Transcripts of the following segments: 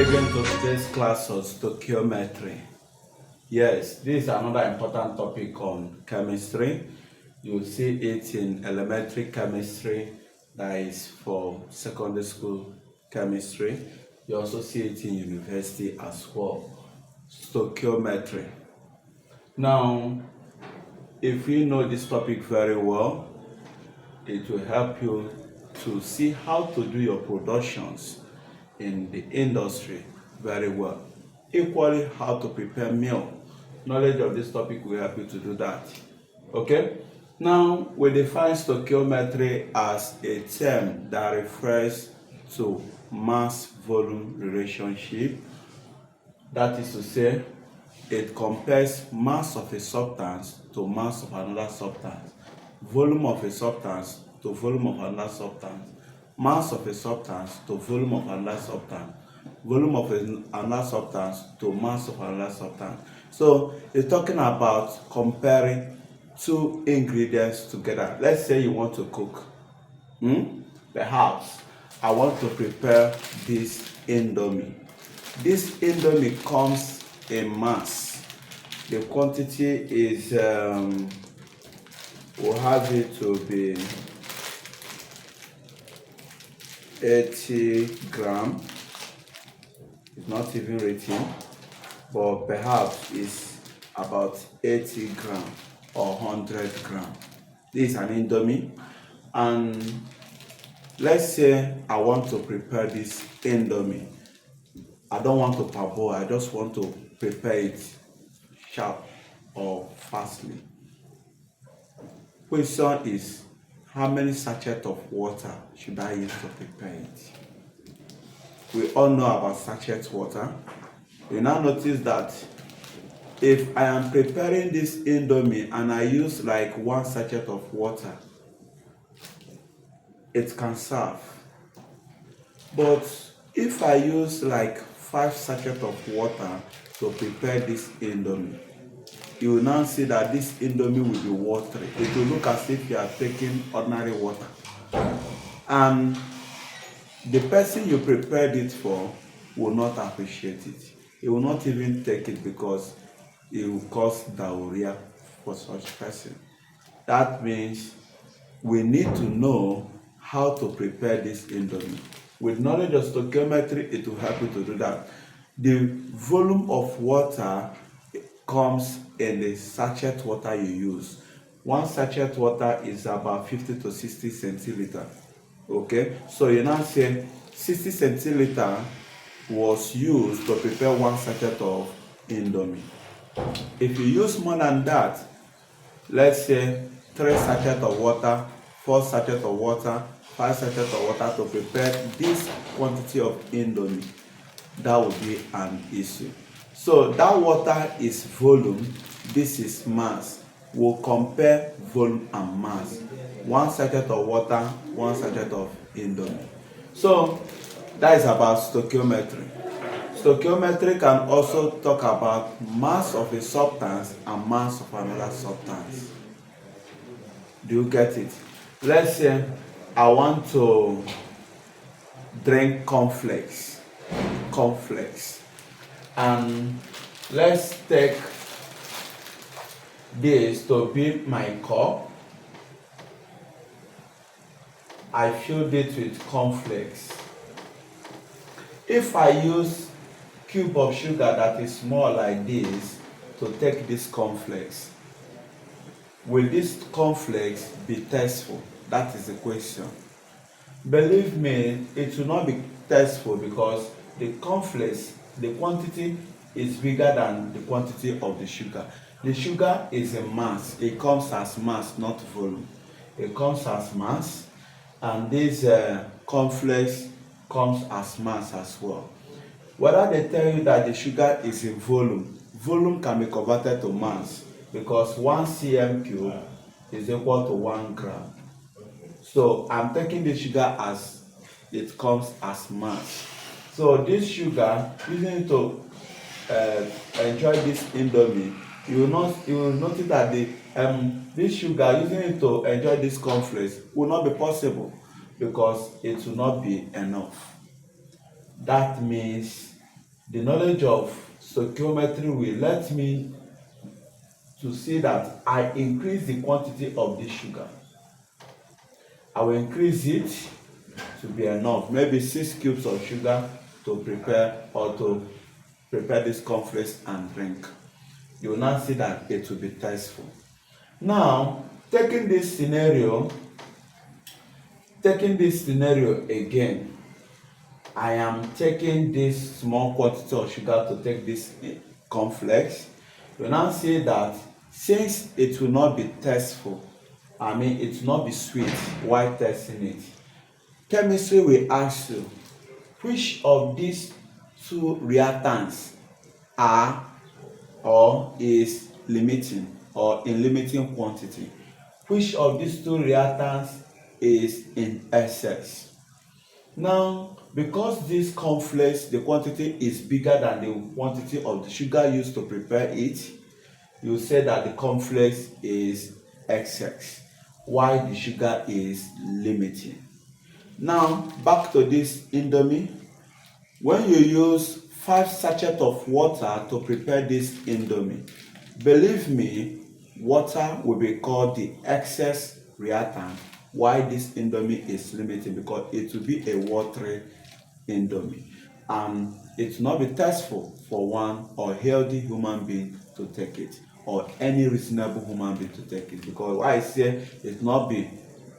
again to today's class of stoichiometry. Yes, this is another important topic on chemistry. You see it in elementary chemistry, that is for secondary school chemistry. You also see it in university as well. Stoichiometry. Now, if you know this topic very well, it will help you to see how to do your productions in the industry very well. Equally, how to prepare meal. Knowledge of this topic will help you to do that. Okay? Now, we define stoichiometry as a term that refers to mass-volume relationship. That is to say, it compares mass of a substance to mass of another substance, volume of a substance to volume of another substance, mass of a substance to volume of another substance, volume of another substance to mass of another substance. So it's talking about comparing two ingredients together. Let's say you want to cook. Perhaps I want to prepare this indomie. This indomie comes in mass. The quantity is we'll have it to be 80 grams. It's not even written, but perhaps it's about 80 grams or 100 grams. This is an indomie, and let's say I want to prepare this indomie. I don't want to parboil, I just want to prepare it sharp or fastly. Question is, how many sachets of water should I use to prepare it? We all know about sachet water. You now notice that if I am preparing this indomie and I use like 1 sachet of water, it can serve. But if I use like 5 sachets of water to prepare this indomie, you will now see that this indomie will be watery. It will look as if you are taking ordinary water. And the person you prepared it for will not appreciate it. He will not even take it because it will cause diarrhea for such person. That means we need to know how to prepare this indomie. With knowledge of stoichiometry, it will help you to do that. The volume of water comes in the sachet water you use. 1 sachet water is about 50 to 60 centiliter. Okay, so you now say 60 centiliter was used to prepare 1 sachet of indomie. If you use more than that, let's say 3 sachets of water, 4 sachets of water, 5 sachets of water to prepare this quantity of indomie, that would be an issue. So that water is volume, this is mass. We'll compare volume and mass. 1 sachet of water, 1 sachet of indomie. So that is about stoichiometry. Stoichiometry can also talk about mass of a substance and mass of another substance. Do you get it? Let's say I want to drink cornflakes, and let's take this to be my cup. I filled it with cornflakes. If I use cube of sugar that is small like this to take this cornflakes, will these cornflakes be tasteful? That is the question. Believe me, it will not be tasteful because the cornflakes, the quantity is bigger than the quantity of the sugar. The sugar is a mass. It comes as mass, not volume. It comes as mass, and this cornflakes comes as mass as well. Whether they tell you that the sugar is in volume, volume can be converted to mass because 1 cm cube is equal to 1 gram. So I'm taking the sugar as it comes as mass. So this sugar, using it to enjoy this indomie, you will notice that this sugar, using it to enjoy this cornflakes, will not be possible because it will not be enough. That means The knowledge of stoichiometry will let me to see that I increase the quantity of this sugar. I will increase it to be enough, maybe 6 cubes of sugar to prepare this cornflakes and drink. You will now see that it will be tasteful. Now, taking this scenario again, I am taking this small quantity of sugar to take this cornflakes. You will now see that since it will not be tasteful, it will not be sweet while tasting it, chemistry will ask you which of these two reactants are or is limiting or in limiting quantity. Which of these two reactants is in excess? Now, because this cornflakes, the quantity is bigger than the quantity of the sugar used to prepare it, you say that the cornflakes is excess, while the sugar is limiting. Now, back to this Indomie. When you use 5 sachets of water to prepare this Indomie, believe me, water will be called the excess reactant, while this Indomie is limited because it will be a watery Indomie, and it will not be tasteful for one or healthy human being to take it, or any reasonable human being to take it, because why I say it not be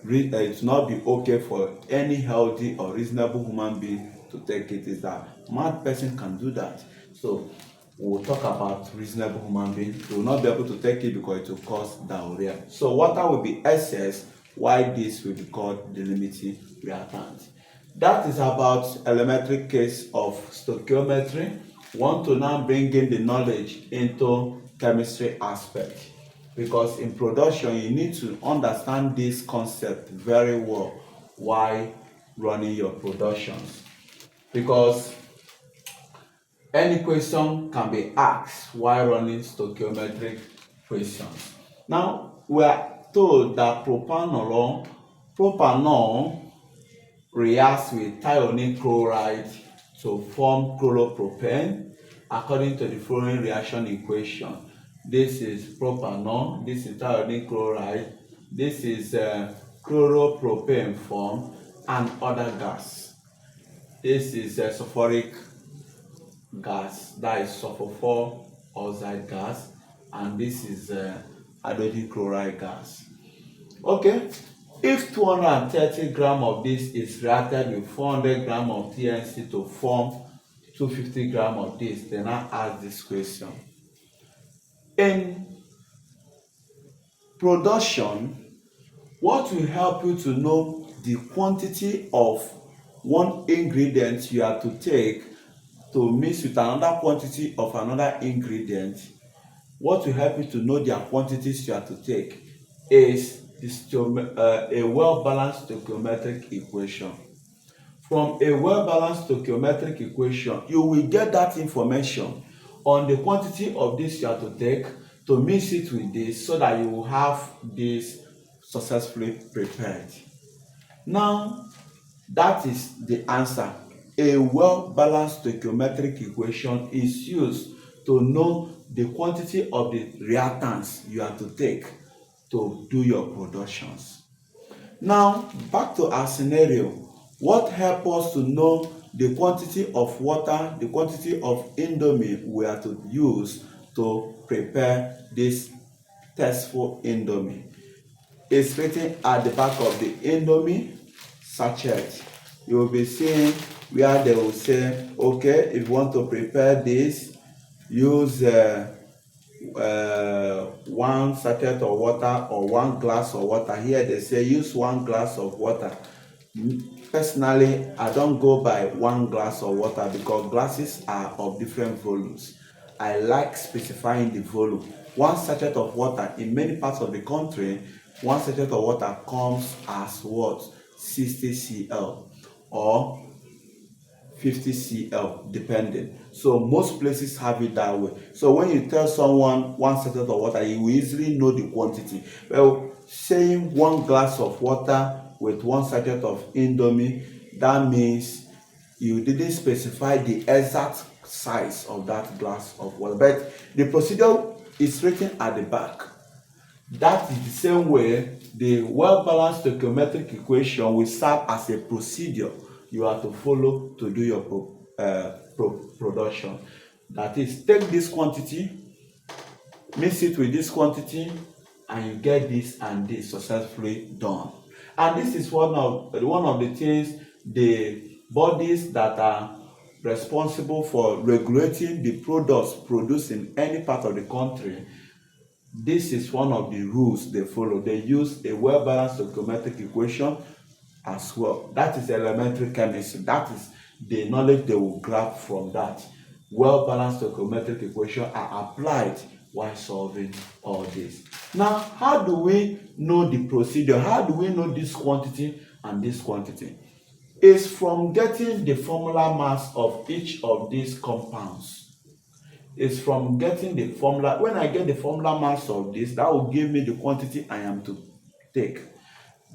okay for any healthy or reasonable human being to take it is that mad person can do that. So we'll talk about reasonable human being. They will not be able to take it because it will cause diarrhea. So water will be excess, while this will be called the limiting reactant. That is about elementary case of stoichiometry. Want to now bring in the knowledge into chemistry aspect, because in production you need to understand this concept very well while running your productions, because any question can be asked while running stoichiometric questions. Now we are told that propanol reacts with thionyl chloride to form chloropropane according to the following reaction equation. This is propanol, this is thionyl chloride, this is chloropropane form, and other gas. This is sulfuric gas, that is sulfur 4 oxide gas, and this is hydrogen chloride gas. Okay, if 230 gram of this is reacted with 400 gram of TNC to form 250 gram of this, then I ask this question. In production, what will help you to know the quantity of one ingredient you have to take to mix with another quantity of another ingredient? What will help you to know their quantities you have to take is a well-balanced stoichiometric equation. From a well-balanced stoichiometric equation, you will get that information on the quantity of this you have to take to mix it with this, so that you will have this successfully prepared. Now, that is the answer. A well-balanced stoichiometric equation is used to know the quantity of the reactants you have to take to do your productions. Now, back to our scenario. What helps us to know the quantity of water, the quantity of Indomie we have to use to prepare this tasteful Indomie? It's written at the back of the Indomie sachet. You will be seeing where they will say, okay, if you want to prepare this, use 1 sachet of water or 1 glass of water. Here they say use 1 glass of water. Personally, I don't go by 1 glass of water because glasses are of different volumes. I like specifying the volume. 1 sachet of water in many parts of the country, 1 sachet of water comes as what? 60 cl or 50 cl depending. So most places have it that way. So when you tell someone 1 sachet of water, you will easily know the quantity. Well, saying 1 glass of water with 1 sachet of Indomie, that means you didn't specify the exact size of that glass of water. But the procedure is written at the back. That is the same way the well-balanced stoichiometric equation will serve as a procedure you have to follow to do your production. That is, take this quantity, mix it with this quantity, and you get this and this successfully done. And this is one of the things the bodies that are responsible for regulating the products produced in any part of the country, this is one of the rules they follow. They use a well-balanced stoichiometric equation as well. That is elementary chemistry. That is the knowledge they will grab from that. Well-balanced stoichiometric equation are applied while solving all this. Now, how do we know the procedure? How do we know this quantity and this quantity? It's from getting the formula mass of each of these compounds. It's from getting the formula. When I get the formula mass of this, that will give me the quantity I am to take.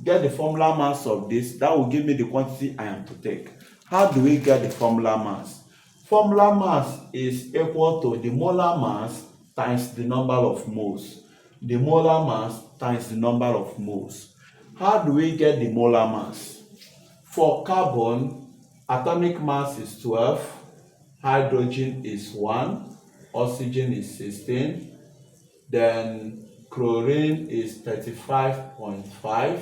Get the formula mass of this, that will give me the quantity I am to take. How do we get the formula mass? Formula mass is equal to the molar mass times the number of moles. The molar mass times the number of moles. How do we get the molar mass? For carbon, atomic mass is 12, hydrogen is 1, oxygen is 16, then chlorine is 35.5,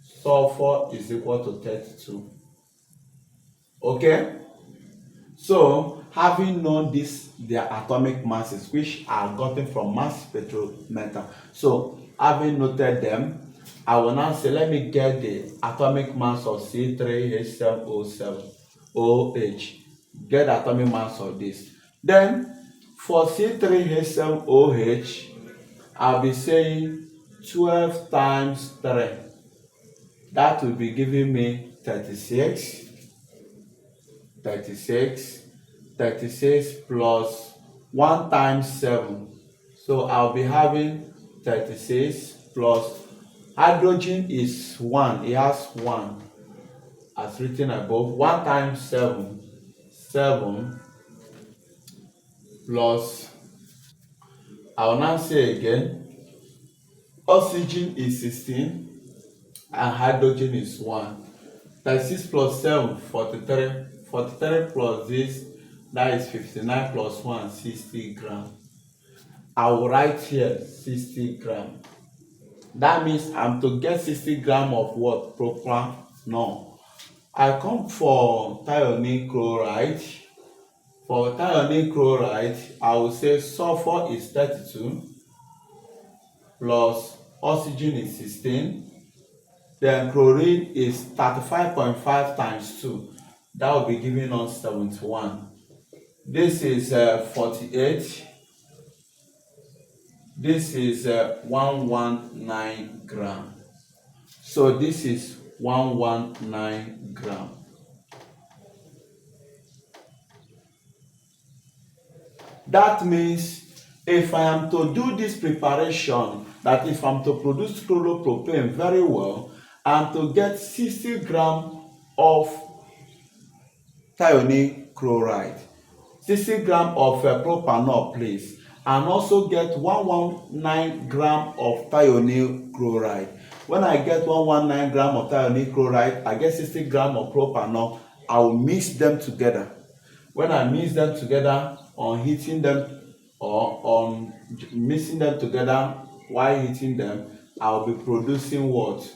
sulfur is equal to 32. Okay? So, having known this, their atomic masses, which are gotten from mass spectrometer. So, having noted them, I will now say, let me get the atomic mass of C3H7O7OH. Get the atomic mass of this. Then, for C3H7OH, I'll be saying 12 times 3. That will be giving me 36. 36 plus 1 times 7. So I'll be having 36 plus hydrogen is 1. It has 1 as written above. 1 times 7. 7 plus, I will now say again, oxygen is 16 and hydrogen is 1. 36 plus 7, 43. 43 plus this, that is 59 plus 1, 60 grams. I will write here 60 grams. That means I'm to get 60 grams of what? Propanol. I come for thionyl chloride. For thionyl chloride, I will say sulfur is 32 plus oxygen is 16. Then chlorine is 35.5 times 2. That will be giving us 71. This is 48. This is 119 gram. So this is 119 gram. That means if I am to do this preparation, that if I'm to produce chloropropane very well, I'm to get 60 grams of thionyl chloride, 60 grams of propanol, please, and also get 119 grams of thionyl chloride. When I get 119 grams of thionyl chloride, I get 60 grams of propanol. I will mix them together. When I mix them together, on heating them or on mixing them together while heating them, I'll be producing what?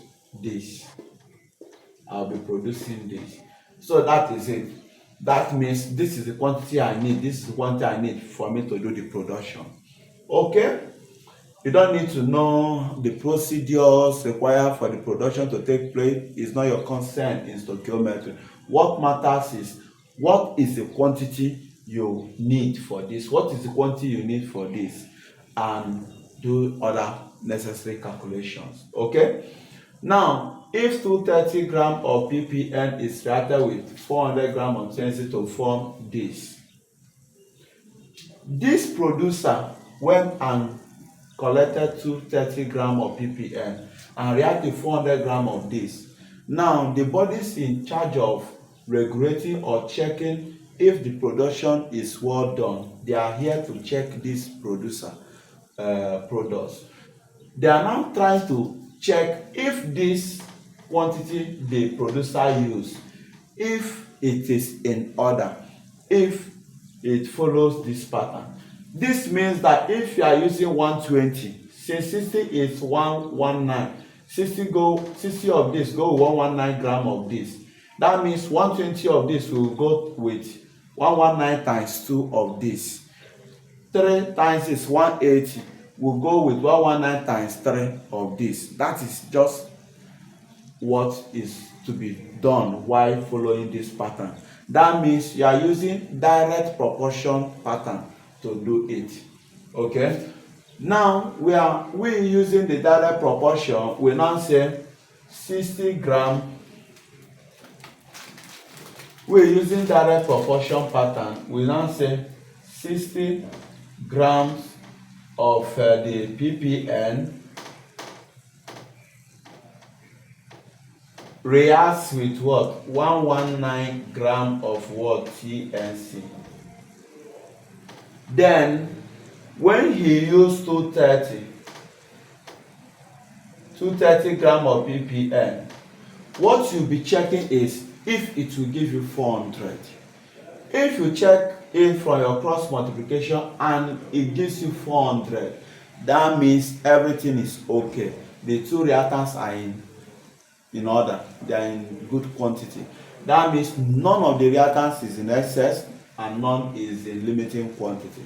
This. I'll be producing this. So that is it. That means this is the quantity I need. This is the quantity I need for me to do the production. Okay? You don't need to know the procedures required for the production to take place. It's not your concern in stoichiometry. What matters is what is the quantity you need for this? What is the quantity you need for this? And do other necessary calculations. Okay? Now, if 230 grams of ppn is reacted with 400 grams of TNC to form this producer went and collected 230 grams of ppn and reacted 400 grams of this. Now, the bodies in charge of regulating or checking if the production is well done, they are here to check this producer products. They are now trying to check if this quantity the producer use, if it is in order, if it follows this pattern. This means that if you are using 120, since 60 is 119, 60 of this go with 119 gram of this. That means 120 of this will go with 119 times 2 of this. 3 times is 180, will go with 119 times 3 of this. That is just what is to be done while following this pattern. That means you are using direct proportion pattern to do it. Okay, now we using the direct proportion. We now say 60 gram. We're using direct proportion pattern. We now say 60 grams of the ppn reacts with what? 119 gram of what? TNC. Then when he used 230 gram of ppn, what you'll be checking is if it will give you 400. If you check it from your cross multiplication and it gives you 400, that means everything is okay. The two reactants are in order, they are in good quantity. That means none of the reactants is in excess and none is in limiting quantity.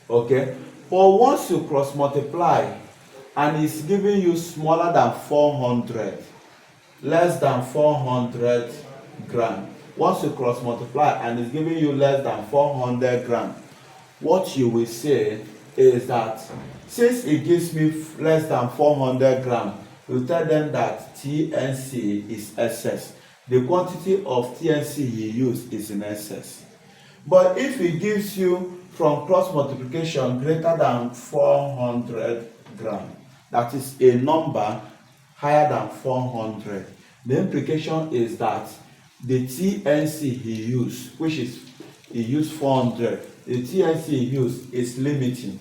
Okay, but once you cross multiply and it's giving you smaller than 400, less than 400 gram, once you cross multiply and it's giving you less than 400 gram, what you will say is that since it gives me less than 400 gram, you tell them that TNC is excess. The quantity of TNC you use is in excess. But if it gives you from cross multiplication greater than 400 gram, that is a number higher than 400, the implication is that the TNC he used, which is he used 400, the TNC he used is limiting.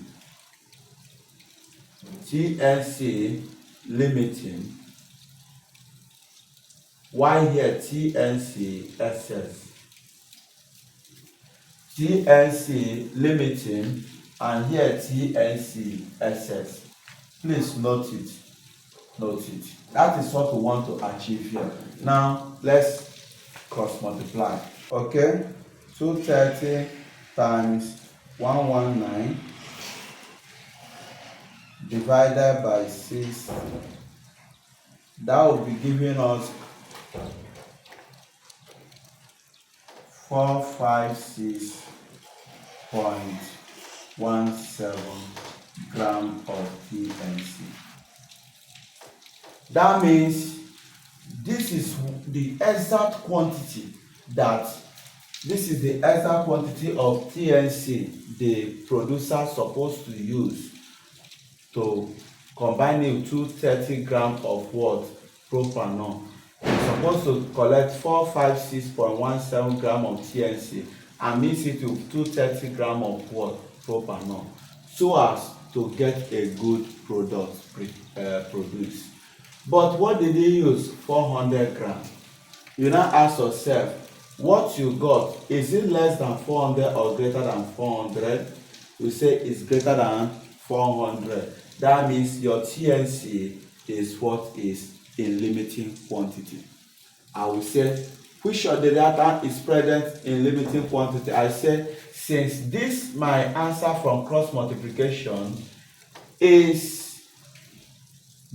TNC limiting. Why here TNC excess? TNC limiting and here TNC excess. Please note it. Note it. That is what we want to achieve here. Now let's cross multiply. Okay, 230 times 119 divided by 6, that will be giving us 456.17 gram of TNC. That means this is the exact quantity of TNC the producer supposed to use to combine it with 230 gram of what? Propanol. It's supposed to collect 456.17 gram of TNC and mix it with 230 gram of what? Propanol, so as to get a good product produced. But what did he use? 400 gram. You now ask yourself, what you got, is it less than 400 or greater than 400? You say it's greater than 400. That means your TNC is what is in limiting quantity. I will say, which of the data is present in limiting quantity? I say, since this my answer from cross multiplication is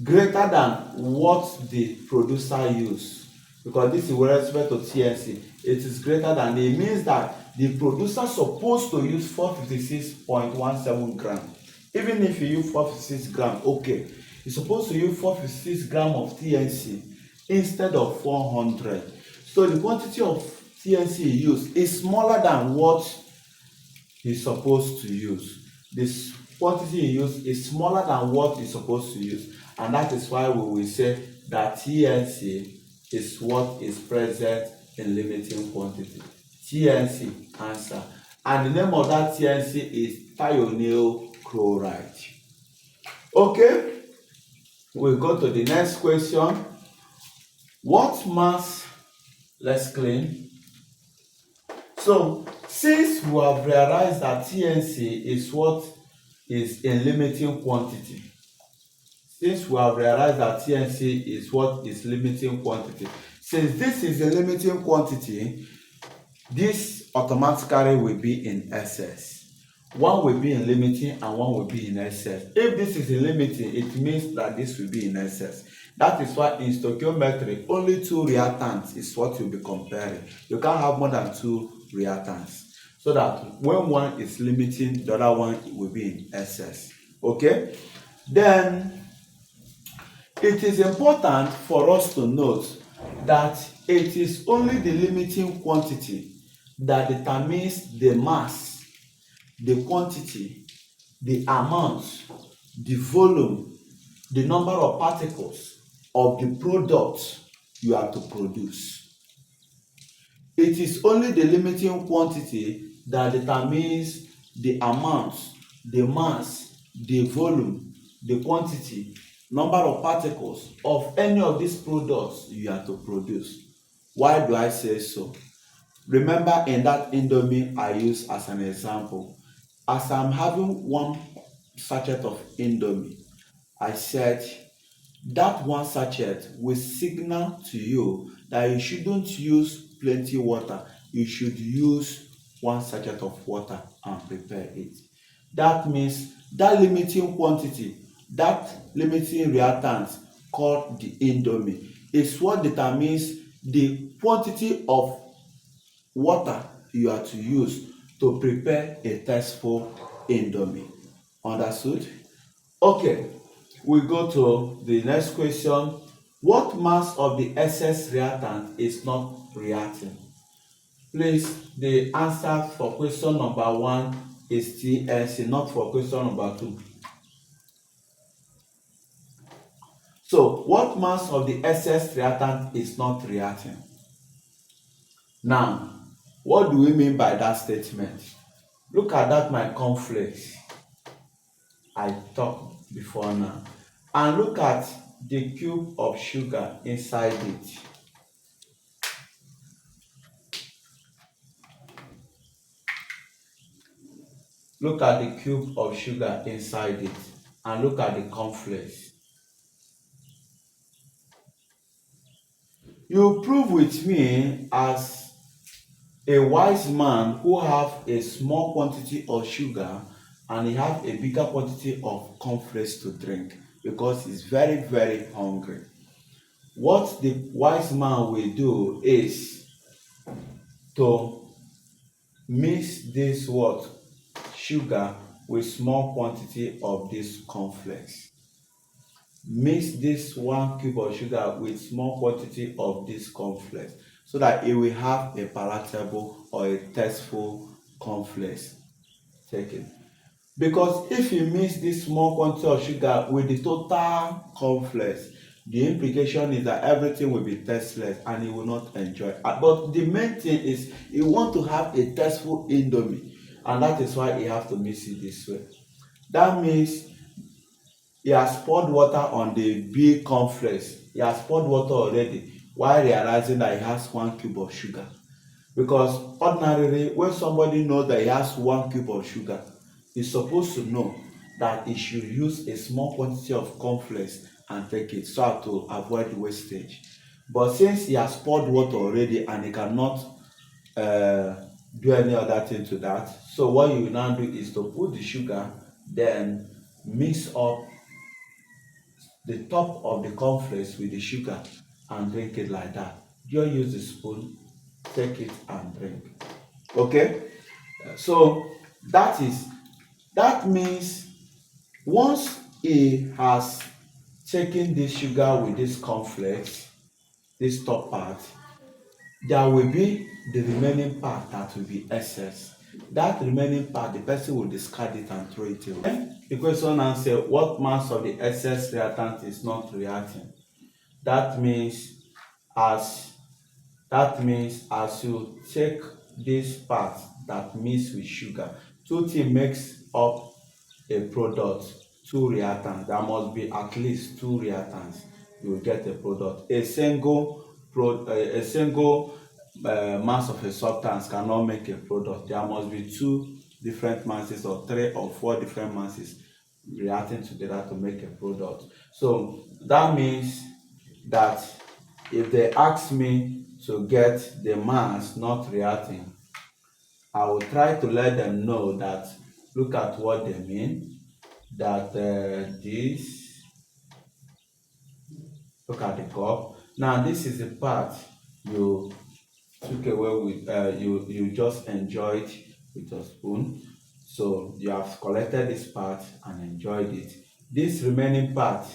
greater than what the producer used, because this is with respect to TNC, it is greater than, it means that the producer supposed to use 456.17 gram. Even if you use 456 gram, okay, you're supposed to use 456 gram of TNC instead of 400. So the quantity of TNC you use is smaller than what he's supposed to use. This quantity you use is smaller than what he's supposed to use, and that is why we will say that TNC is what is present in limiting quantity. TNC answer. And the name of that TNC is thionyl chloride. Okay, we go to the next question. What mass, let's clean. So since we have realized that TNC is what is in limiting quantity, since we have realized that TNC is what is limiting quantity, since this is a limiting quantity, this automatically will be in excess. One will be in limiting and one will be in excess. If this is in limiting, it means that this will be in excess. That is why in stoichiometry, only two reactants is what you'll be comparing. You can't have more than two reactants. So that when one is limiting, the other one will be in excess. Okay? Then it is important for us to note that it is only the limiting quantity that determines the mass, the quantity, the amount, the volume, the number of particles of the product you are to produce. It is only the limiting quantity that determines the amount, the mass, the volume, the quantity, number of particles of any of these products you are to produce. Why do I say so? Remember in that indomie I use as an example, as I'm having one sachet of indomie, I said that one sachet will signal to you that you shouldn't use plenty water. You should use one sachet of water and prepare it. That means that limiting quantity, that limiting reactant called the indomie is what determines the quantity of water you are to use to prepare a tasteful indomie. Understood? Okay, we go to the next question. What mass of the excess reactant is not reacting? Please, the answer for question number 1 is TNC, not for question number 2. So, what mass of the excess reactant is not reacting? Now, what do we mean by that statement? Look at that my cornflakes I talked before now, and look at the cube of sugar inside it. Look at the cube of sugar inside it and look at the cornflakes. You prove with me as a wise man who have a small quantity of sugar and he have a bigger quantity of cornflakes to drink because he's very, very hungry. What the wise man will do is to mix this what? Sugar with small quantity of this cornflakes. Mix this 1 cube of sugar with small quantity of this cornflakes so that it will have a palatable or a tasteful cornflakes. Take it. Because if you mix this small quantity of sugar with the total cornflakes, the implication is that everything will be tasteless and you will not enjoy it. But the main thing is you want to have a tasteful indomie, and that is why you have to mix it this way. That means he has poured water on the big cornflakes. He has poured water already while realizing that he has 1 cube of sugar. Because ordinarily, when somebody knows that he has 1 cube of sugar, he's supposed to know that he should use a small quantity of cornflakes and take it so as to avoid wastage. But since he has poured water already and he cannot do any other thing to that, so what you will now do is to put the sugar, then mix up the top of the cornflakes with the sugar and drink it like that. Just use the spoon, take it and drink. Okay? So that means once he has taken this sugar with this cornflakes, this top part, there will be the remaining part that will be excess. That remaining part, the person will discard it and throw it away. The question answer, what mass of the excess reactant is not reacting? That means as you take this part that mix with sugar. Two things makes up a product, two reactants. There must be at least two reactants. You will get a product. A single mass of a substance cannot make a product. There must be two different masses or three or four different masses reacting together to make a product. So that means that if they ask me to get the mass not reacting, I will try to let them know that look at what they mean, that this, look at the cup. Now this is the part you took away with, you just enjoyed with your spoon. So you have collected this part and enjoyed it. This remaining part,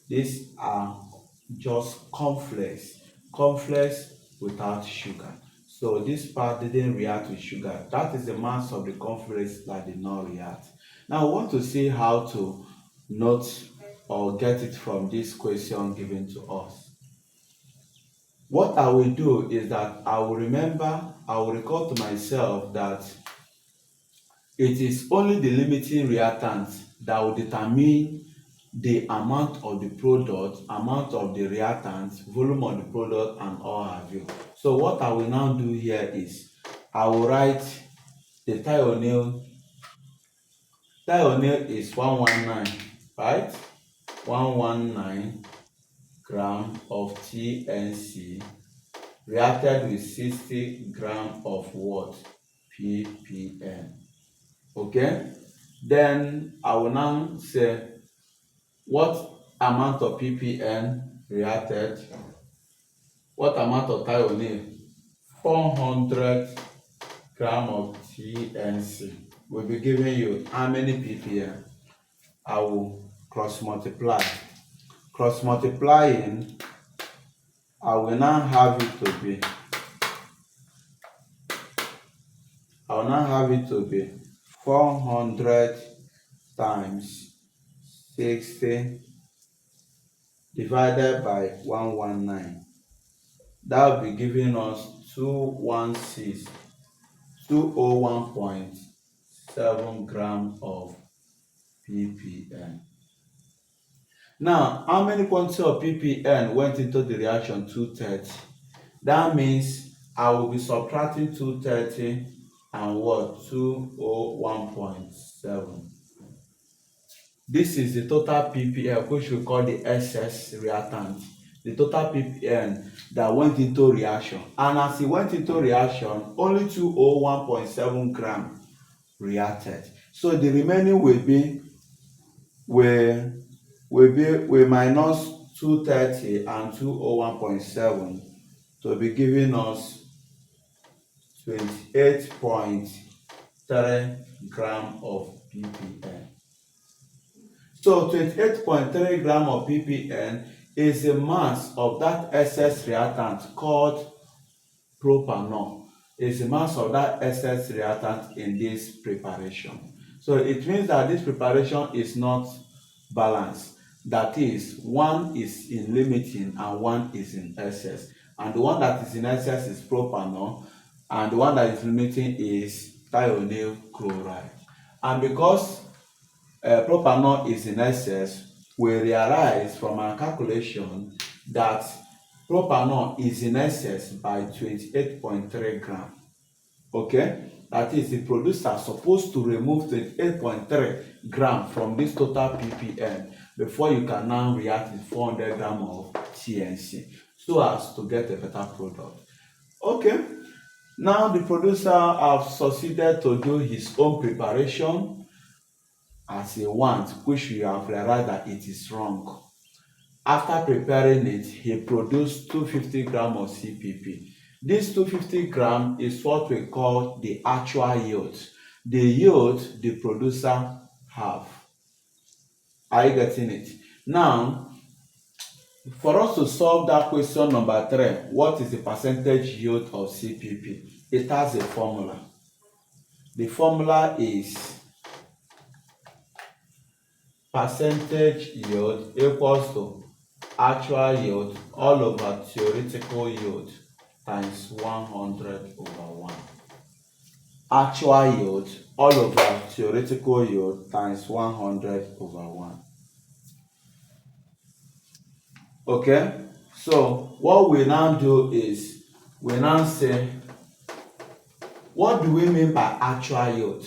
these are just cornflakes without sugar. So this part didn't react with sugar. That is the mass of the cornflakes that did not react. Now we want to see how to note or get it from this question given to us. What I will do is that I will recall to myself that it is only the limiting reactant that will determine the amount of the product, amount of the reactant, volume of the product, and all have you. So what I will now do here is I will write the thionyl. Thionyl is 119, right? 119 gram of TNC reacted with 60 gram of what? ppm. Okay? Then I will now say what amount of ppm reacted, what amount of thionyl? 400 gram of TNC will be giving you how many ppm? I will cross multiply. Cross multiplying, I will now have it to be, 400 times 60 divided by 119. That will be giving us 201.7 grams of ppm. Now, how many quantity of ppm went into the reaction? 230. That means I will be subtracting 230 and what? 201.7. This is the total ppm, which we call the excess reactant. The total ppm that went into reaction. And as it went into reaction, only 201.7 grams reacted. So the remaining will minus 230 and 201.7 to be giving us 28.3 gram of ppm. So 28.3 gram of ppm is the mass of that excess reactant called propanol. Is the mass of that excess reactant in this preparation. So it means that this preparation is not balanced. That is, one is in limiting and one is in excess. And the one that is in excess is propanol, and the one that is limiting is thionyl chloride. And because propanol is in excess, we realize from our calculation that propanol is in excess by 28.3 grams. Okay, that is, the producer is supposed to remove 28.3 grams from this total ppm before you can now react with 400 grams of TNC so as to get a better product. Okay, now the producer has succeeded to do his own preparation as he wants, which we have realized that it is wrong. After preparing it, he produced 250 grams of CPP. This 250 grams is what we call the actual yield. The yield the producer have. Are you getting it? Now, for us to solve that question number 3, what is the percentage yield of CPP? It has a formula. The formula is percentage yield equals to actual yield all over theoretical yield times 100/1. actual yield all over theoretical yield times 100 over 1. Okay, so what we now do is we now say, what do we mean by actual yield?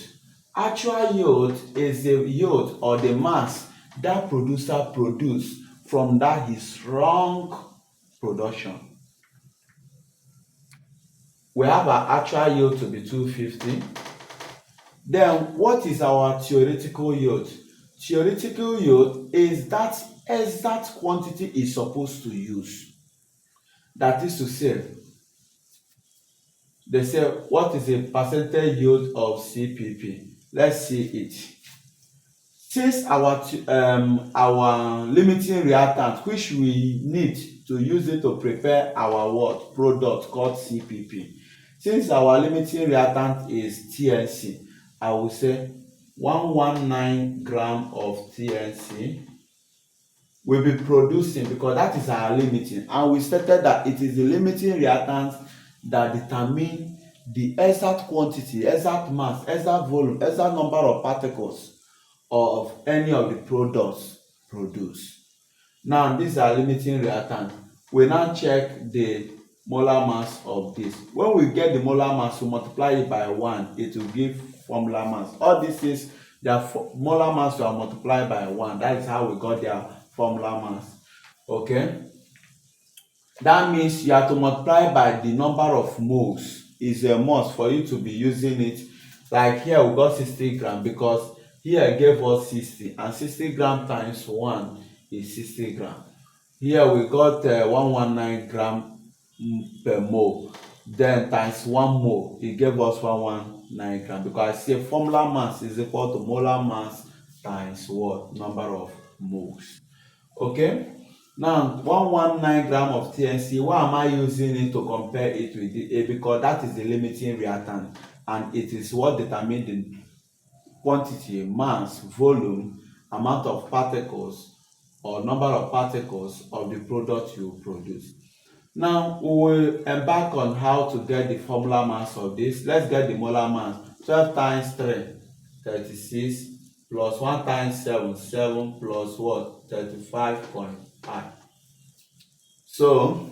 Actual yield is the yield or the mass that producer produce from that his wrong production. We have our actual yield to be 250. Then what is our theoretical yield? Theoretical yield is that exact quantity is supposed to use. That is to say, they say what is a percentage yield of CPP? Let's see it. Since our limiting reactant which we need to use it to prepare our what product called CPP, since our limiting reactant is TNC, I will say 119 gram of TNC will be producing, because that is our limiting, and we stated that it is the limiting reactant that determine the exact quantity, exact mass, exact volume, exact number of particles of any of the products produced. Now this is our limiting reactant. We now check the molar mass of this. When we get the molar mass, we multiply it by 1, it will give formula mass. All this is their molar mass will multiply by 1. That is how we got their formula mass. Okay, that means you have to multiply by the number of moles. Is a must for you to be using it. Like here we got 60 gram, because here it gave us 60, and 60 gram times 1 is 60 gram. Here we got 119 gram per mole, then times 1 mole, it gave us 119 gram, because I say formula mass is equal to molar mass times what? Number of moles. Okay, now 119 gram of TNC, why am I using it to compare it with the A? Because that is the limiting reactant, and it is what determines the quantity, mass, volume, amount of particles or number of particles of the product you produce. Now we will embark on how to get the formula mass of this. Let's get the molar mass. 12 times 3, 36, plus 1 times 7, 7, plus what? 35.5. So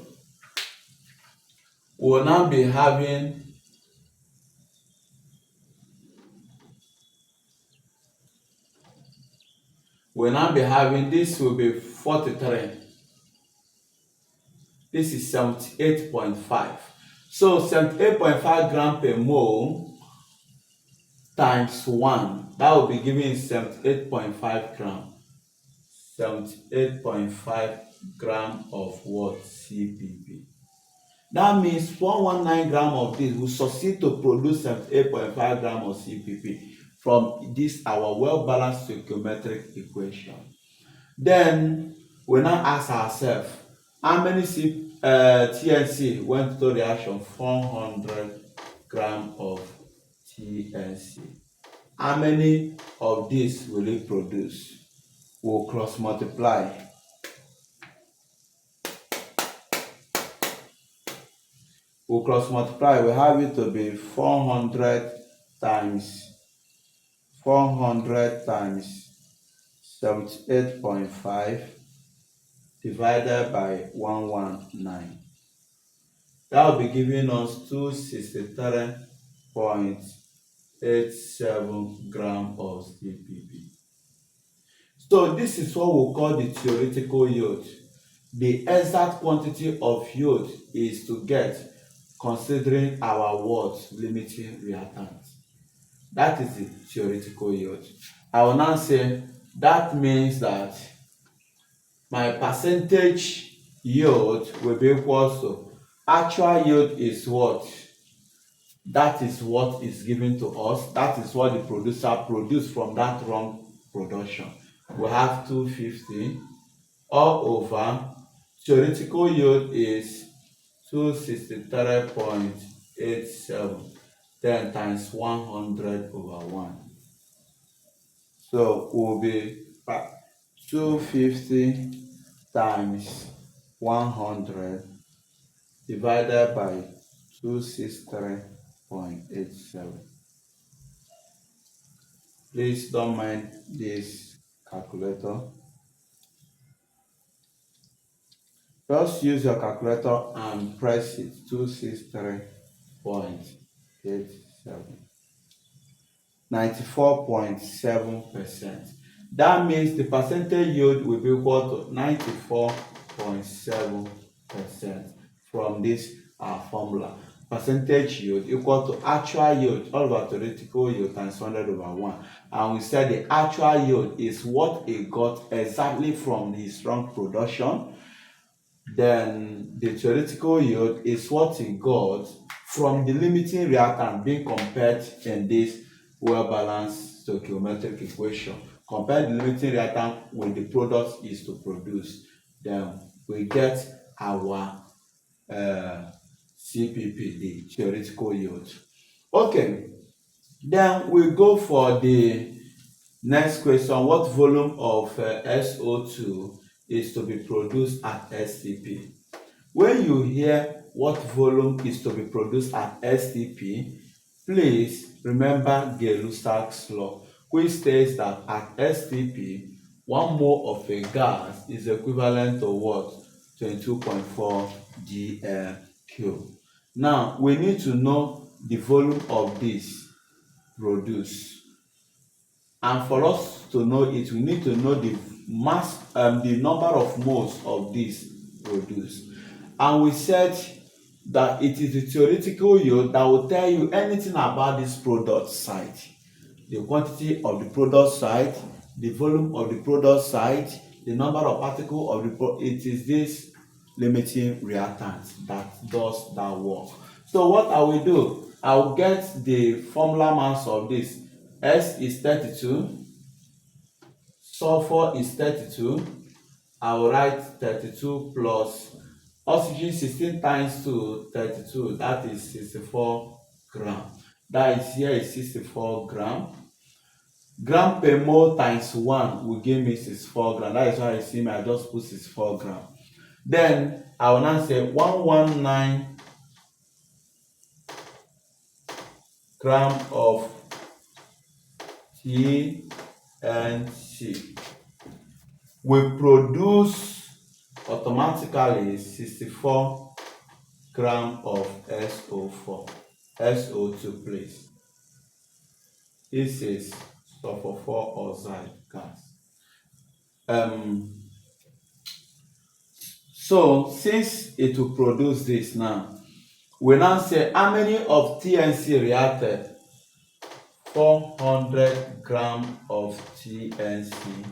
we will now be having this will be 43. This is 78.5. So 78.5 gram per mole times 1, that will be giving 78.5 gram. 78.5 gram of what? CPP. That means 119 gram of this will succeed to produce 78.5 gram of CPP from this our well-balanced stoichiometric equation. Then we now ask ourselves, how many TNC went to reaction? 400 gram of TNC. How many of this will it produce? We'll cross multiply. We have it to be 400 times 78.5 divided by 119. That will be giving us 263.87 gram of CPP. So this is what we call the theoretical yield. The exact quantity of yield is to get considering our what? Limiting reactant. That is the theoretical yield. I will now say that means that my percentage yield will be equal to actual yield is what? That is what is given to us. That is what the producer produced from that wrong production. We have 250 all over theoretical yield is 263.87, then times 100 over 1. So will be 250 times 100 divided by 263.87. Please don't mind this calculator. Just use your calculator and press it. 263.87. 94.7%. That means the percentage yield will be equal to 94.7% from this formula. Percentage yield equal to actual yield all over theoretical yield times 100/1. And we said the actual yield is what it got exactly from the strong production. Then the theoretical yield is what it got from the limiting reactant being compared in this well-balanced stoichiometric equation. Compare the limiting reactant with the product is to produce. Then we get our CPP, the theoretical yield. Okay, then we go for the next question. What volume of SO2 is to be produced at STP? When you hear what volume is to be produced at STP, please remember Gay-Lussac's law, which states that at STP, 1 mole of a gas is equivalent to what? 22.4 gm3. Now, we need to know the volume of this produced. And for us to know it, we need to know the mass, the number of moles of this produced. And we said that it is the theoretical yield that will tell you anything about this product side. The quantity of the product side, the volume of the product side, the number of particles of the product. It is this limiting reactant that does that work. So what I will do, I will get the formula mass of this. S is 32, sulfur is 32. I will write 32 plus oxygen 16 times 2, 32, that is 64 gram. That is, here is 64 gram. Gram per mole times 1 will give me 64 gram. That is why you see me, I just put 64 gram. Then I will now say 119 gram of TNC will produce automatically 64 gram of SO2, please. This is sulfur 4 oxide gas. So since it will produce this now, we now say how many of TNC reacted? 400 gram of TNC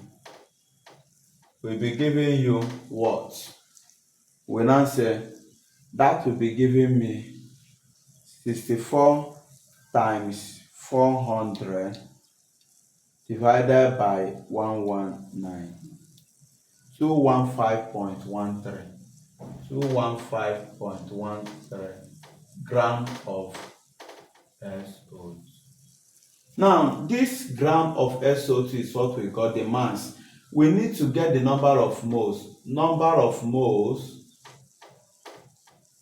will be giving you what? We now say that will be giving me 64 times 400 divided by 119. 215.13. 215.13 gram of SO2. Now, this gram of SO2 is what we call the mass. We need to get the number of moles. Number of moles,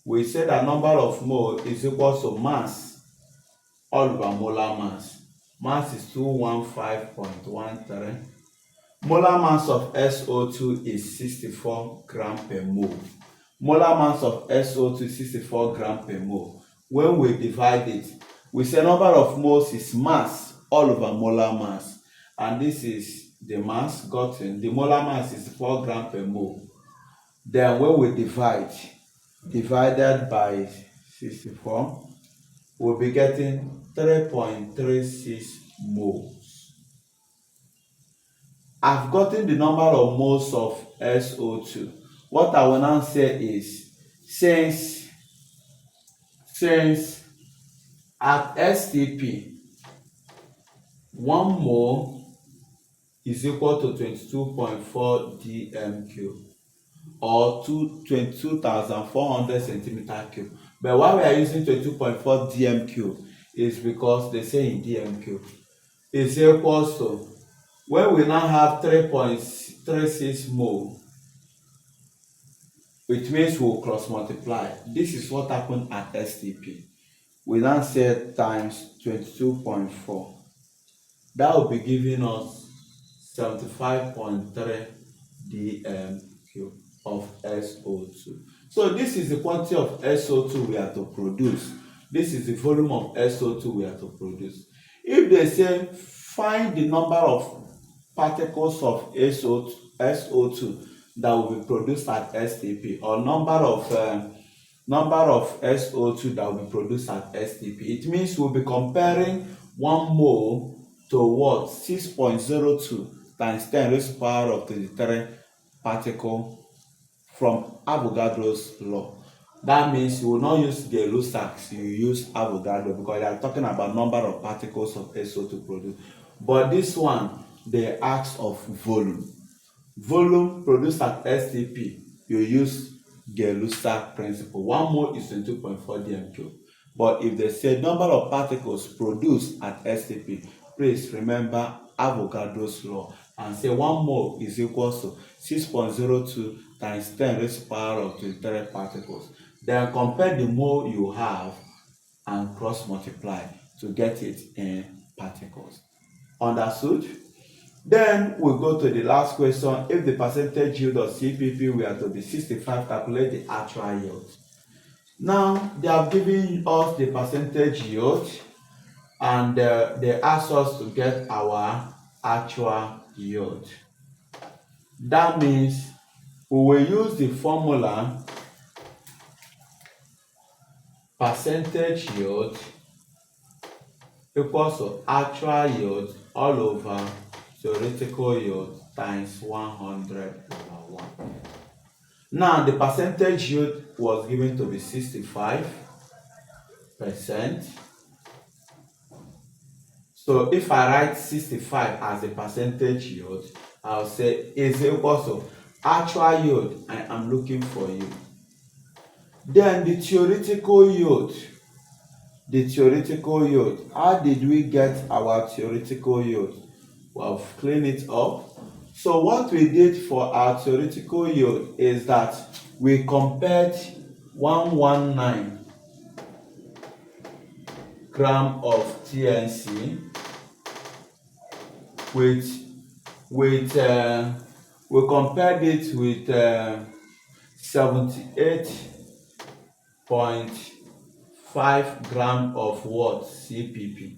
we say that number of moles is equal to mass all over molar mass. Mass is 215.13. Molar mass of SO2 is 64 gram per mole. Molar mass of SO2 is 64 gram per mole. When we divide it, we say number of moles is mass all over molar mass. And this is the mass gotten. The molar mass is 4 gram per mole. Then when we divided by 64, we'll be getting 3.36 moles. I've gotten the number of moles of SO2. What I will now say is, since at STP, 1 mole is equal to 22.4 dm3 or 22,400 centimeter cube. But why we are using 22.4 dm3 is because they say in dm3 is equals to, when we now have 3.36 mole, which means we'll cross multiply. This is what happened at STP. We now say times 22.4. That will be giving us 75.3 dm³ of SO2. So this is the quantity of SO2 we are to produce. This is the volume of SO2 we are to produce. If they say find the number of particles of SO2 that will be produced at STP, or number of SO2 that will be produced at STP, it means we'll be comparing 1 mole to what? 6.02 times 10 raised to the power of 23 particle from Avogadro's law. That means you will not use Gay-Lussac, you use Avogadro, because they are talking about number of particles of SO2 produced. But this one, they ask of volume. Volume produced at STP, you use Gay-Lussac principle. 1 mole is 22.4 dm³. But if they say number of particles produced at STP, please remember Avogadro's law and say 1 mole is equal to 6.02 times 10 raised to the power of 23 particles. Then compare the mole you have and cross multiply to get it in particles. Understood? Then we go to the last question. If the percentage yield of CPP were to be 65, calculate the actual yield. Now they have given us the percentage yield, and they ask us to get our actual yield. That means we will use the formula percentage yield equals to actual yield all over theoretical yield times 100/1. Now the percentage yield was given to be 65%. So if I write 65 as the percentage yield, I'll say is equal to actual yield I am looking for you. Then the theoretical yield. How did we get our theoretical yield? Well, clean it up. So what we did for our theoretical yield is that we compared 119 gram of TNC with we compared it with 78.5 gram of what? CPP.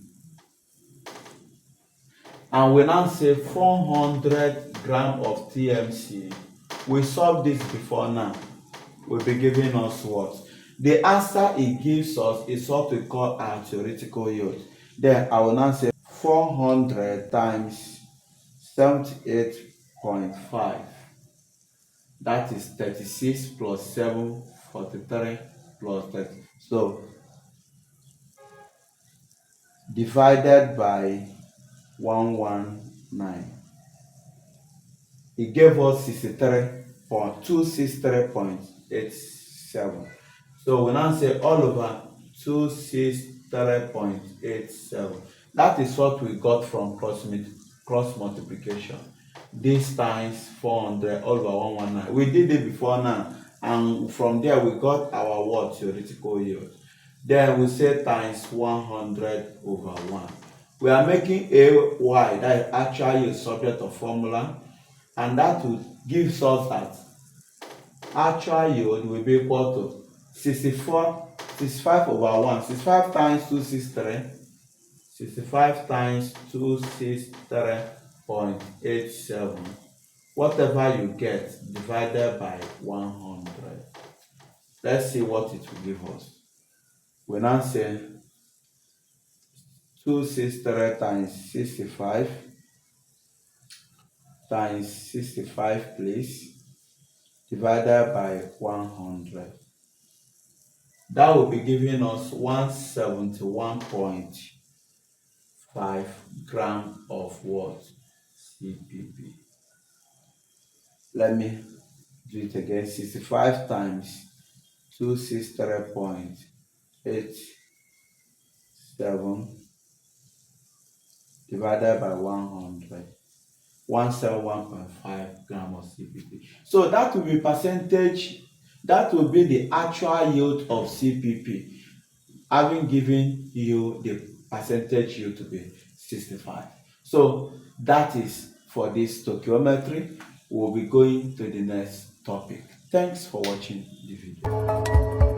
And we now say 400 gram of TMC. We solved this before now. Will be giving us what? The answer it gives us is what we call our theoretical yield. Then I will now say 400 times 78.5. That is 36 plus 7, 43 plus 30. So divided by 119. It gave us 263.87. So we now say all over 263.87. That is what we got from cross multiplication. This times 400 all over 119. We did it before now, and from there we got our what? Theoretical yield. Then we say times 100/1. We are making AY, that is actual yield, subject of formula, and that will give us that actual yield will be equal to 65/1. 65 times 263. 65 times 263.87. Whatever you get divided by 100. Let's see what it will give us. We now say 263 times 65 times 65 please, divided by 100. That will be giving us 171.5 gram of what? CPP. Let me do it again. 65 times 263.87 divided by 100. 171.5 gram of CPP. So that will be percentage, that will be the actual yield of CPP, having given you the percentage yield to be 65. So that is for this stoichiometry. We'll be going to the next topic. Thanks for watching the video.